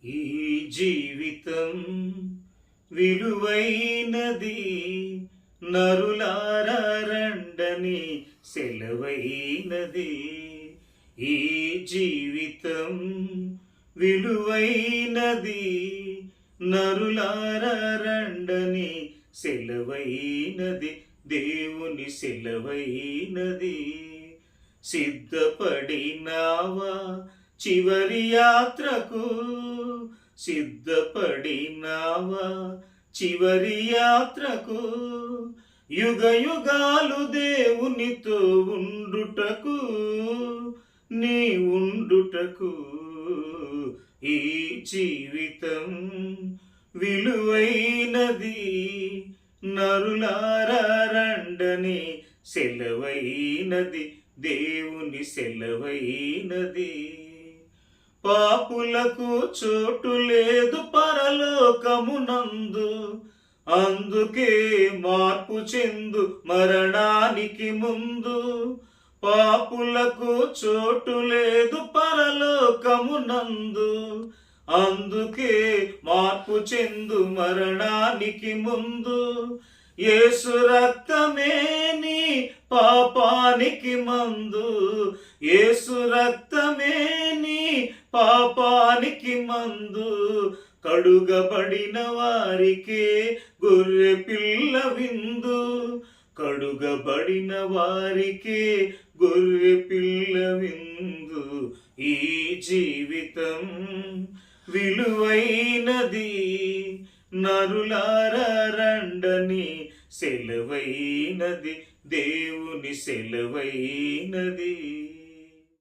ఈ జీవితం విలువైనది, నరులారా రండని సెలవైనది. ఈ జీవితం విలువైనది, నరులారా రండని సెలవైనది, దేవుని సెలవైనది. సిద్ధపడినావా చివరి యాత్రకు, సిద్ధపడినావా చివరి యాత్రకు, యుగ యుగాలు దేవునితో ఉండుటకు, నీ ఉండుటకు. ఈ జీవితం విలువైనది, నరులారా రండని సెలవైనది, దేవుని సెలవైనది. పాపులకు చోటు లేదు పరలోకమునందు, అందుకే మార్పు చెందు మరణానికి ముందు. పాపులకు చోటు లేదు పరలోకమునందు, అందుకే మార్పు చెందు మరణానికి ముందు. యేసు రక్తమే నీ పాపానికి మందు, యేసు రక్తమే నీ పాపానికి మందు. కడుగబడిన వారికే గొర్రె పిల్ల విందు, కడుగబడిన వారికే గొర్రె పిల్ల విందు. ఈ జీవితం విలువైనది, నరులారా రండని సెలవైనది, దేవుని సెలవైనది.